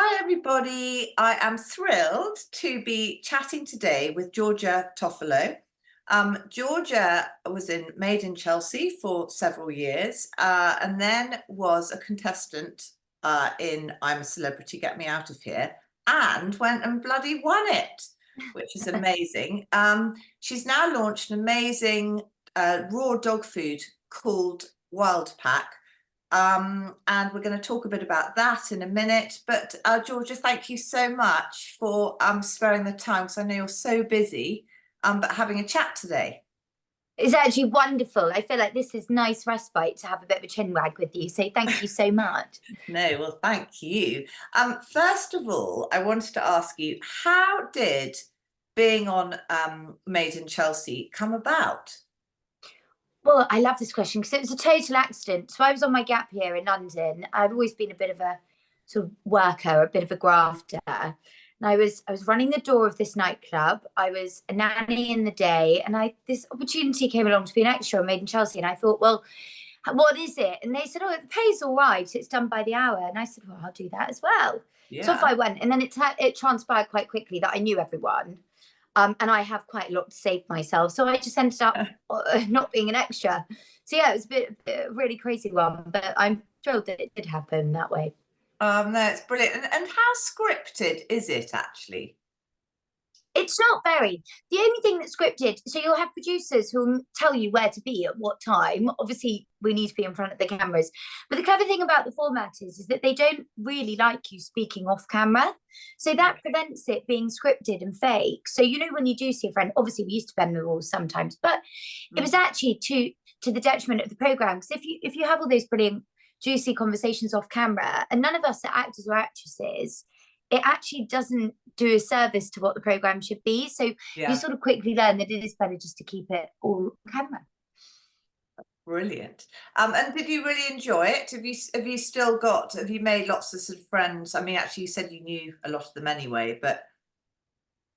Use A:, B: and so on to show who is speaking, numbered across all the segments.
A: Hi, everybody. I am thrilled to be chatting today with Georgia Toffolo. Georgia was Made in Chelsea for several years and then was a contestant in I'm a Celebrity, Get Me Out of Here, and went and bloody won it, which is amazing. She's now launched an amazing raw dog food called Wild Pack. And we're going to talk a bit about that in a minute. But Georgia, thank you so much for sparing the time, because I know you're so busy, but having a chat today.
B: It's actually wonderful. I feel like this is nice respite to have a bit of a chin wag with you. So thank you so much.
A: No, well, thank you. First of all, I wanted to ask you, how did being on Made in Chelsea come about?
B: Well, I love this question because it was a total accident. So I was on my gap year in London. I've always been a bit of a sort of worker, a bit of a grafter. And I was running the door of this nightclub. I was a nanny in the day, and this opportunity came along to be an extra on Made in Chelsea. And I thought, well, what is it? And they said, oh, the pay's all right. It's done by the hour. And I said, well, I'll do that as well.
A: Yeah.
B: So off I went. And then it transpired quite quickly that I knew everyone. And I have quite a lot to say for myself. So I just ended up not being an extra. So yeah, it was a really crazy one, but I'm thrilled that it did happen that way.
A: No, it's brilliant. And how scripted is it actually?
B: It's not very. The only thing that's scripted, so you'll have producers who'll tell you where to be at what time. Obviously, we need to be in front of the cameras. But the clever thing about the format is that they don't really like you speaking off camera. So that prevents it being scripted and fake. So, you know, when you do see a friend, obviously we used to bend the rules sometimes, but it was actually to the detriment of the programme. Because if you have all those brilliant, juicy conversations off camera, and none of us are actors or actresses, it actually doesn't do a service to what the program should be. So you sort of quickly learn that it is better just to keep it all camera.
A: Brilliant. And did you really enjoy it? Have you made lots of sort of friends? I mean, actually, you said you knew a lot of them anyway, but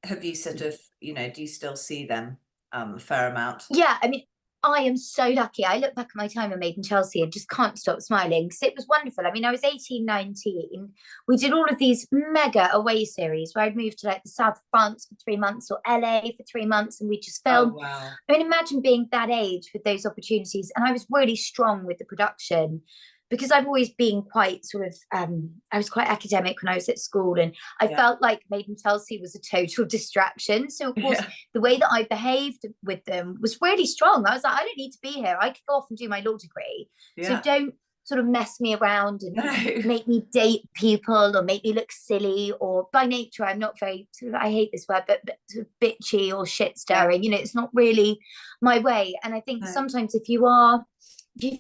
A: have you sort of, do you still see them a fair amount?
B: Yeah, I mean, I am so lucky. I look back at my time at Made in Chelsea and just can't stop smiling because it was wonderful. I mean, I was 18, 19. We did all of these mega away series where I'd moved to like the south of France for 3 months or LA for 3 months, and we just filmed.
A: Oh, wow.
B: I mean, imagine being that age with those opportunities. And I was really strong with the production because I've always been quite sort of, I was quite academic when I was at school, and I felt like Made in Chelsea was a total distraction. So, of course, the way that I behaved with them was really strong. I was like, I don't need to be here. I could go off and do my law degree. So don't sort of mess me around and make me date people or make me look silly. Or by nature, I'm not very, sort of, I hate this word, but sort of bitchy or shit stirring. You know, it's not really my way. And I think sometimes if you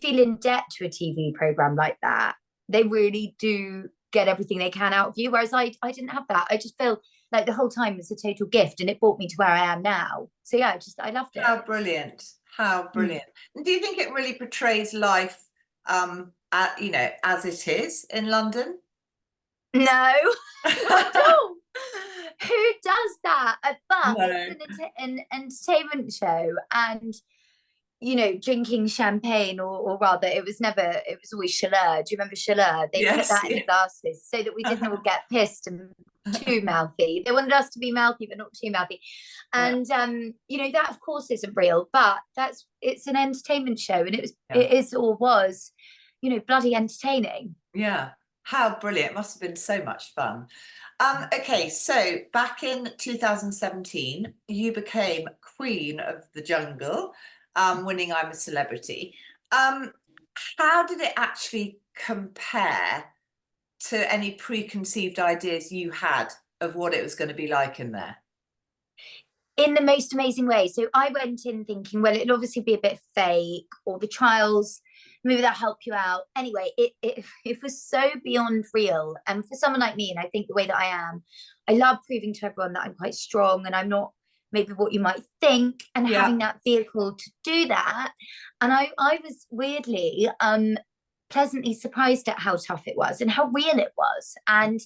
B: feel in debt to a TV program like that, they really do get everything they can out of you. Whereas I didn't have that. I just feel like the whole time was a total gift, and it brought me to where I am now. So yeah, I loved it.
A: How brilliant. How brilliant. And do you think it really portrays life, as it is in London?
B: No, not at all. Who does that? But it's an entertainment show, and drinking champagne, or rather, it was always Chaleur. Do you remember Chaleur? They put that in the glasses so that we didn't all get pissed and too mouthy. They wanted us to be mouthy, but not too mouthy. And that of course isn't real, but it's an entertainment show, and it is or was, bloody entertaining.
A: Yeah. How brilliant. It must have been so much fun. Okay, so back in 2017, you became Queen of the Jungle, winning I'm a Celebrity. How did it actually compare to any preconceived ideas you had of what it was going to be like in there?
B: In the most amazing way. So I went in thinking, well, it'll obviously be a bit fake, or the trials, maybe that'll help you out. Anyway, it was so beyond real. And for someone like me, and I think the way that I am, I love proving to everyone that I'm quite strong and I'm not maybe what you might think, and having that vehicle to do that. And I was weirdly pleasantly surprised at how tough it was and how real it was. And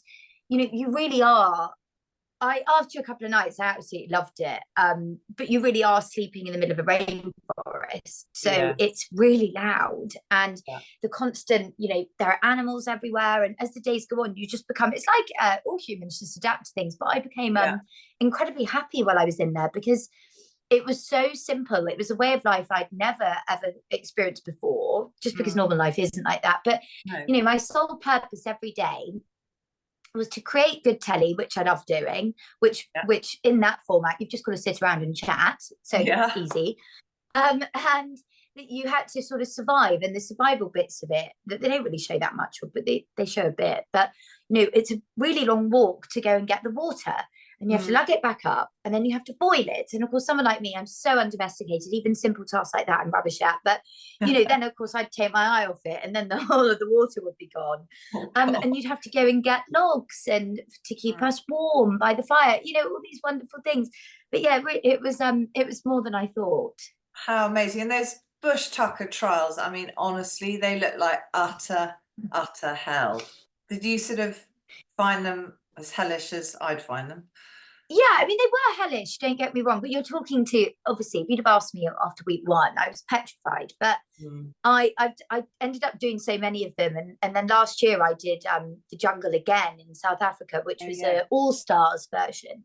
B: you really are. After a couple of nights, I absolutely loved it. But you really are sleeping in the middle of a rainforest. forest, so it's really loud, and
A: Yeah.
B: the constant, there are animals everywhere, and as the days go on, you just become, it's like all humans just adapt to things, but I became incredibly happy while I was in there, because it was so simple. It was a way of life I'd never ever experienced before, just because normal life isn't like that. But my sole purpose every day was to create good telly, which I love doing, which in that format you've just got to sit around and chat, so easy. And that you had to sort of survive, and the survival bits of it that they don't really show that much of, but they show a bit. But it's a really long walk to go and get the water, and you have to lug it back up, and then you have to boil it. And of course, someone like me, I'm so undomesticated, even simple tasks like that I'm rubbish at. But then of course I'd take my eye off it, and then the whole of the water would be gone. And you'd have to go and get logs and to keep us warm by the fire, all these wonderful things. But yeah, it was more than I thought.
A: How amazing. And those bush tucker trials, I mean, honestly, they look like utter hell. Did you sort of find them as hellish as I'd find them?
B: Yeah, I mean, they were hellish, don't get me wrong, but you're talking to, obviously, if you'd have asked me after week 1, I was petrified, but I ended up doing so many of them, and then last year I did the jungle again in South Africa, which was an all-stars version,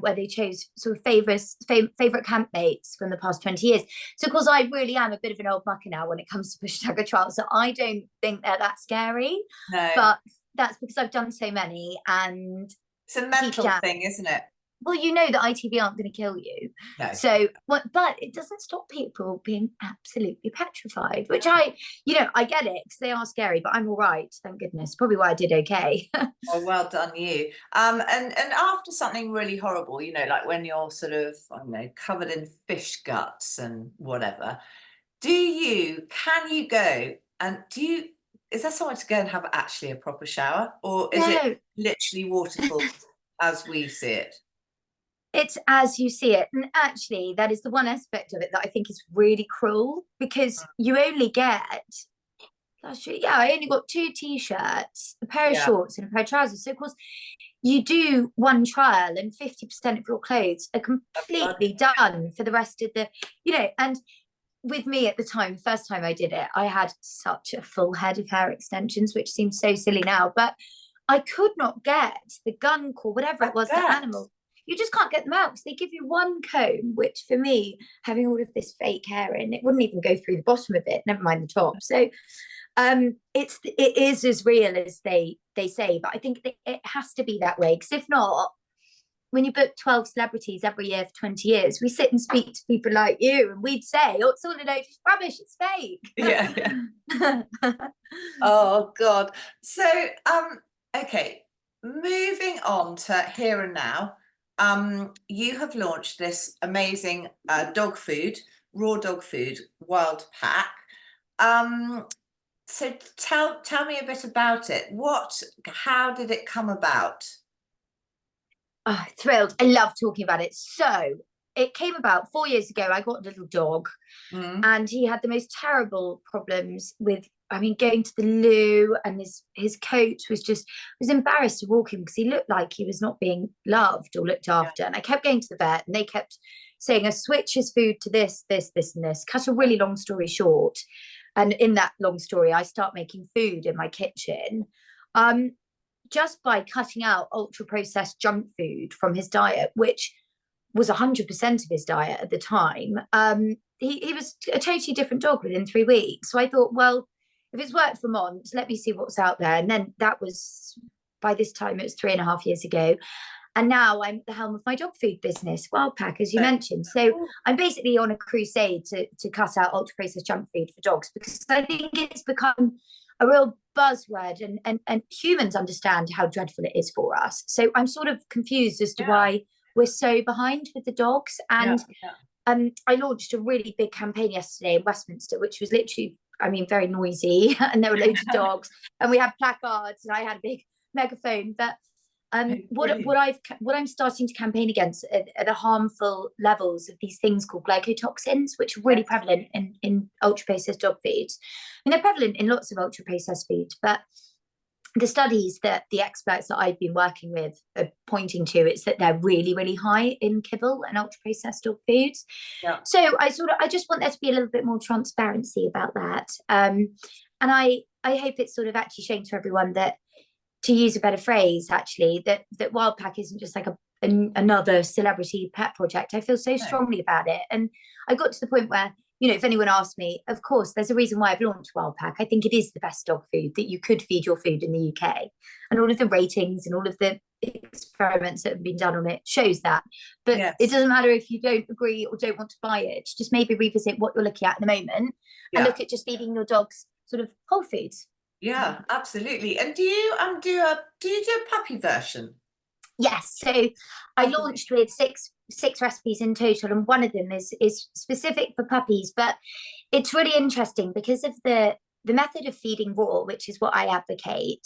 B: where they chose sort of favourite campmates from the past 20 years. So of course I really am a bit of an old mucker now when it comes to bush tucker trials, so I don't think they're that scary. But that's because I've done so many, and
A: it's a mental thing, isn't it?
B: Well, that ITV aren't going to kill you.
A: No.
B: So, but it doesn't stop people being absolutely petrified, which I get it, because they are scary, but I'm all right, thank goodness. Probably why I did okay.
A: Oh, well done you. And after something really horrible, like when you're sort of, I don't know, covered in fish guts and whatever, can you go and is there somewhere to go and have actually a proper shower, or is it literally waterfall as we see it?
B: It's as you see it. And actually, that is the one aspect of it that I think is really cruel, because you only get, I only got 2 t-shirts, a pair of shorts and a pair of trousers. So of course you do one trial and 50% of your clothes are completely done for the rest of the, and with me at the time, first time I did it, I had such a full head of hair extensions, which seems so silly now, but I could not get the gunk or whatever it was, the animal. You just can't get them out, because they give you one comb, which for me, having all of this fake hair in, it wouldn't even go through the bottom of it, never mind the top. So it is as real as they say, but I think it has to be that way, because if not, when you book 12 celebrities every year for 20 years, we sit and speak to people like you, and we'd say, oh, it's all a load of rubbish, it's fake.
A: Yeah. Oh God. So okay, moving on to here and now. You have launched this amazing dog food, raw dog food, Wild Pack. So tell me a bit about it. How did it come about?
B: Oh, thrilled. I love talking about it. So it came about 4 years ago. I got a little dog, and he had the most terrible problems with, going to the loo, and his coat was embarrassed to walk him, because he looked like he was not being loved or looked after. And I kept going to the vet, and they kept saying, I switch his food to this, this, this, and this. Cut a really long story short. And in that long story, I start making food in my kitchen. Just by cutting out ultra processed junk food from his diet, which was 100% of his diet at the time, he was a totally different dog within 3 weeks. So I thought, well, if it's worked for months, let me see what's out there. And then that was, by this time, it was 3.5 years ago. And now I'm at the helm of my dog food business, Wild Pack, as you mentioned. So I'm basically on a crusade to cut out ultra processed junk food for dogs, because I think it's become a real buzzword, and humans understand how dreadful it is for us. So I'm sort of confused as to why we're so behind with the dogs. And I launched a really big campaign yesterday in Westminster, which was literally, very noisy, and there were loads of dogs, and we had placards, and I had a big megaphone. But what I'm starting to campaign against are the harmful levels of these things called glycotoxins, which are really prevalent in ultra processed dog foods. They're prevalent in lots of ultra processed foods, but the studies that the experts that I've been working with are pointing to, it's that they're really, really high in kibble and ultra processed dog foods.
A: Yeah.
B: So I just want there to be a little bit more transparency about that. And I hope it's sort of actually showing to everyone that, to use a better phrase, actually, that Wildpack isn't just like another celebrity pet project. I feel so strongly about it. And I got to the point where, you know, if anyone asked me, of course, there's a reason why I've launched Wildpack. I think it is the best dog food that you could feed your food in the UK. And all of the ratings and all of the experiments that have been done on it shows that. But
A: Yes.
B: it doesn't matter if you don't agree or don't want to buy it. Just maybe revisit what you're looking at the moment and look at just feeding your dogs sort of whole foods.
A: Yeah, absolutely. And do you do a puppy version?
B: Yes. So I launched with six recipes in total, and one of them is specific for puppies. But it's really interesting because of the method of feeding raw, which is what I advocate.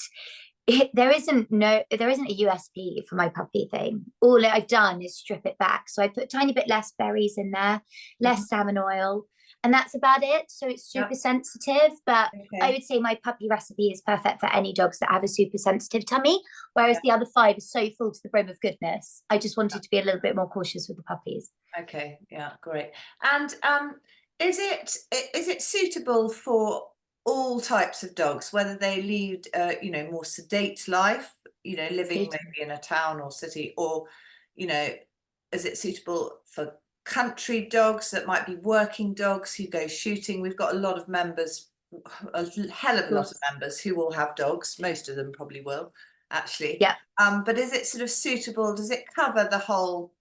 B: There isn't a USP for my puppy thing. All I've done is strip it back. So I put a tiny bit less berries in there, less salmon oil, and that's about it. So it's super sensitive, but I would say my puppy recipe is perfect for any dogs that have a super sensitive tummy, whereas the other 5 is so full to the brim of goodness. I just wanted to be a little bit more cautious with the puppies.
A: Okay, yeah, great. And is it suitable for all types of dogs, whether they lead you know, more sedate life, you know, living maybe in a town or city, or, you know, is it suitable for country dogs that might be working dogs who go shooting? We've got a lot of members, a hell of a lot of members who will have dogs. Most of them probably will, actually.
B: Yeah.
A: But is it sort of suitable? Does it cover the whole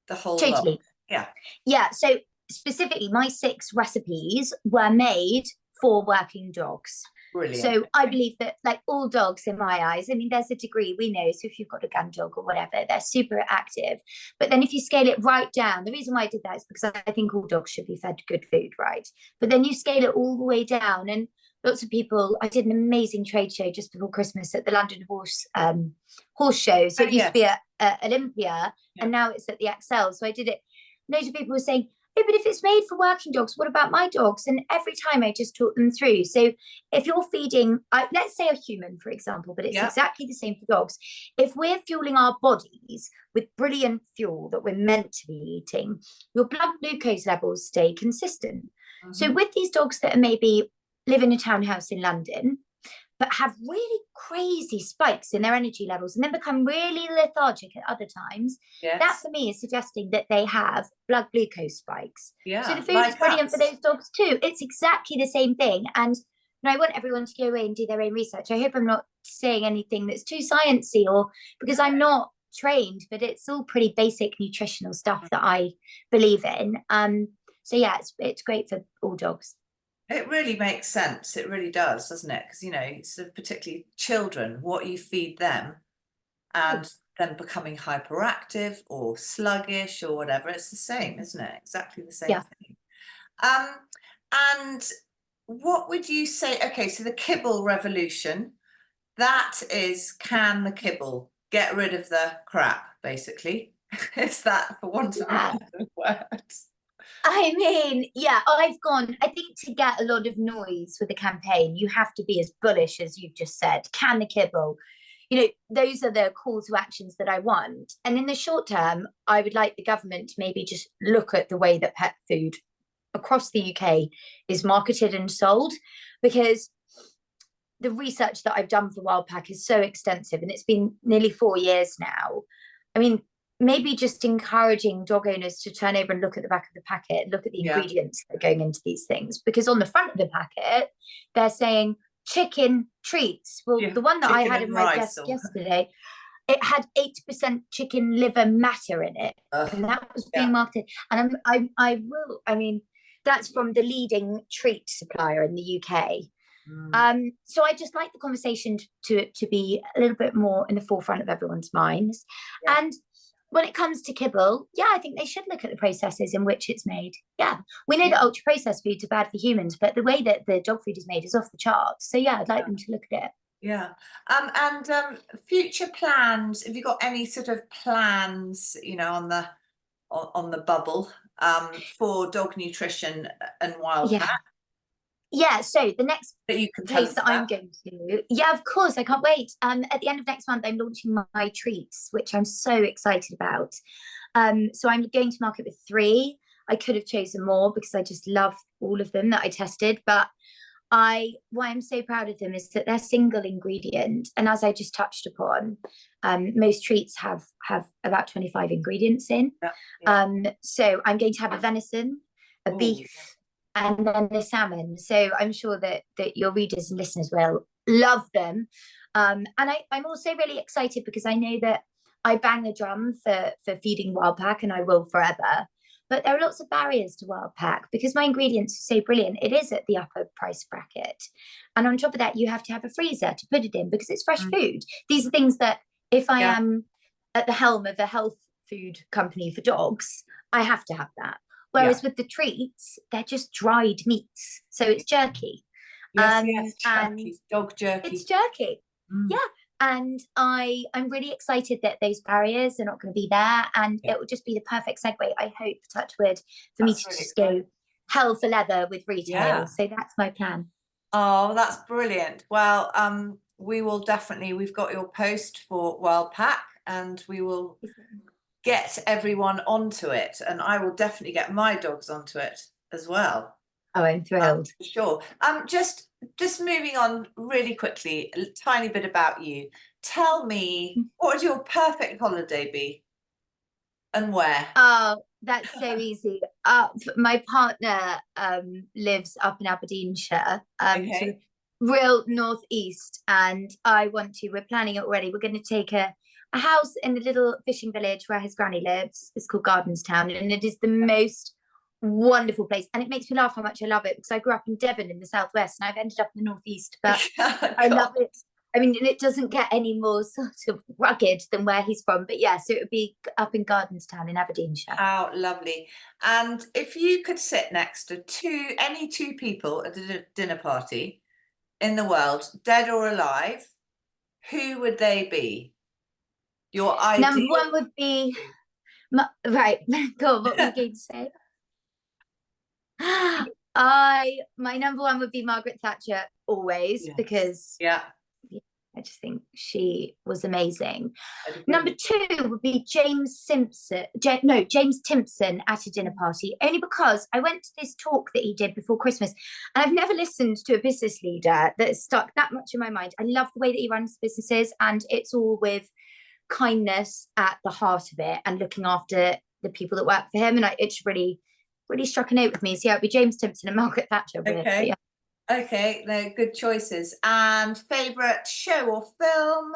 B: Totally.
A: lot? Yeah.
B: Yeah. So specifically, my 6 recipes were made for working dogs.
A: Brilliant.
B: So I believe that, like all dogs in my eyes, I mean, there's a degree, we know, so if you've got a gun dog or whatever, they're super active. But then if you scale it right down, the reason why I did that is because I think all dogs should be fed good food, right? But then you scale it all the way down, and lots of people, I did an amazing trade show just before Christmas at the London Horse Show. So it used to be at Olympia, and now it's at the XL. So I did it. Loads of people were saying, oh, but if it's made for working dogs, what about my dogs? And every time I just talk them through. So if you're feeding, let's say a human, for example, but it's exactly the same for dogs. If we're fueling our bodies with brilliant fuel that we're meant to be eating, your blood glucose levels stay consistent. So with these dogs that are maybe live in a townhouse in London, but have really crazy spikes in their energy levels and then become really lethargic at other times, that for me is suggesting that they have blood glucose spikes. So the food is brilliant for those dogs too. It's exactly the same thing. And I want everyone to go away and do their own research. I hope I'm not saying anything that's too sciencey, or because I'm not trained, but it's all pretty basic nutritional stuff that I believe in. So yeah, it's great for all dogs.
A: It really makes sense. It really does, doesn't it? Because, you know, sort of particularly children, what you feed them and them becoming hyperactive or sluggish or whatever, it's the same, isn't it? Exactly the same thing. And what would you say? Okay, so the kibble revolution, that is, can the kibble get rid of the crap, basically? Is that, for want of a better word?
B: I mean, yeah, I think to get a lot of noise with a campaign, you have to be as bullish as you've just said. Can the kibble? You know, those are the call to actions that I want. And in the short term, I would like the government to maybe just look at the way that pet food across the UK is marketed and sold, because the research that I've done for Wildpack is so extensive, and it's been nearly 4 years now. I mean, maybe just encouraging dog owners to turn over and look at the back of the packet, look at the ingredients that are going into these things. Because on the front of the packet, they're saying chicken treats. Well, the one that I had in my desk yesterday, it had 8% chicken liver matter in it. And that was being marketed. And I mean, that's from the leading treat supplier in the UK. So I just like the conversation to be a little bit more in the forefront of everyone's minds. And when it comes to kibble, I think they should look at the processes in which it's made. We know that ultra processed foods are bad for humans, but the way that the dog food is made is off the charts. So I'd like them to look at it.
A: And future plans, have you got any sort of plans, you know, on the bubble for dog nutrition and Wildpack?
B: Yeah, so the next
A: that you can tell
B: place
A: us
B: that I'm
A: about?
B: going to, yeah, of course, I can't wait. At the end of next month, I'm launching my treats, which I'm so excited about. So I'm going to market with three. I could have chosen more because I just love all of them that I tested, but why I'm so proud of them is that they're single ingredient, and as I just touched upon, most treats have about 25 ingredients in.
A: Yeah, yeah.
B: So I'm going to have a venison, a
A: Ooh.
B: beef, and then the salmon. So I'm sure that your readers and listeners will love them. And I'm also really excited because I know that I bang the drum for feeding wild pack, and I will forever. But there are lots of barriers to wild pack because my ingredients are so brilliant. It is at the upper price bracket. And on top of that, you have to have a freezer to put it in because it's fresh food. These are things that if I am at the helm of a health food company for dogs, I have to have that. Whereas with the treats, they're just dried meats. So it's jerky.
A: Yes, yes,
B: And
A: jerky, dog jerky.
B: it's jerky. Yeah. And I'm really excited that those barriers are not going to be there, and it will just be the perfect segue, I hope, touch wood, for me to
A: really
B: just go hell for leather with retail. So that's my plan.
A: Oh, that's brilliant. Well, we will definitely, we've got your post for Wild Pack, and we will get everyone onto it, and I will definitely get my dogs onto it as well.
B: Oh, I'm thrilled.
A: Sure. Just moving on really quickly, a tiny bit about you. Tell me, what would your perfect holiday be, and where?
B: Oh, that's so easy. My partner lives up in Aberdeenshire, sort of real northeast, and we're planning it already. We're going to take a house in a little fishing village where his granny lives. It's called Gardenstown, and it is the most wonderful place. And it makes me laugh how much I love it because I grew up in Devon in the southwest, and I've ended up in the northeast, but I love it. I mean, and it doesn't get any more sort of rugged than where he's from. But yeah, so it would be up in Gardenstown in Aberdeenshire.
A: How lovely. And if you could sit next to any two people at a dinner party in the world, dead or alive, who would they be? Your ideal.
B: Number one would be, right, God, what were you going to say? My number one would be Margaret Thatcher always, because I just think she was amazing. Number two would be James Timpson at a dinner party, only because I went to this talk that he did before Christmas, and I've never listened to a business leader that stuck that much in my mind. I love the way that he runs businesses, and it's all with kindness at the heart of it and looking after the people that work for him. And it's really struck a note with me. So yeah, it'd be James Timpson and Margaret Thatcher.
A: Okay, no, good choices. And favorite show or film?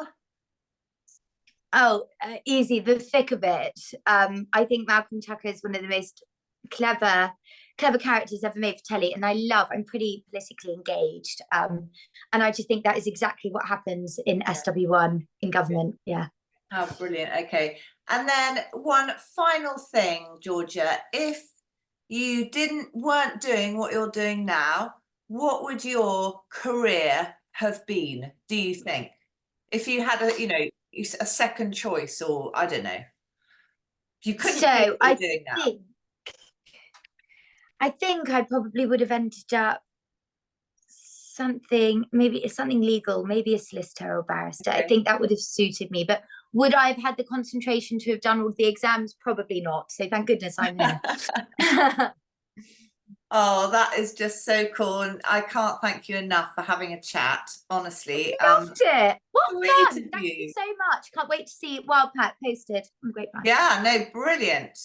B: Oh, easy, The Thick of It. I think Malcolm Tucker is one of the most clever characters ever made for telly, and I'm pretty politically engaged, and I just think that is exactly what happens in SW1 in government.
A: Oh, brilliant. Okay, and then one final thing, Georgia, if you weren't doing what you're doing now, what would your career have been, do you think? If you had a second choice, or I don't know. You couldn't do what you're doing now.
B: I think I probably would have ended up something legal, maybe a solicitor or barrister. I think that would have suited me. But would I have had the concentration to have done all the exams? Probably not. So thank goodness I'm here.
A: Oh, that is just so cool, and I can't thank you enough for having a chat, honestly.
B: Loved it. What fun. Thank you so much. Can't wait to see Wildpack posted. I'm great.
A: Yeah, no, brilliant.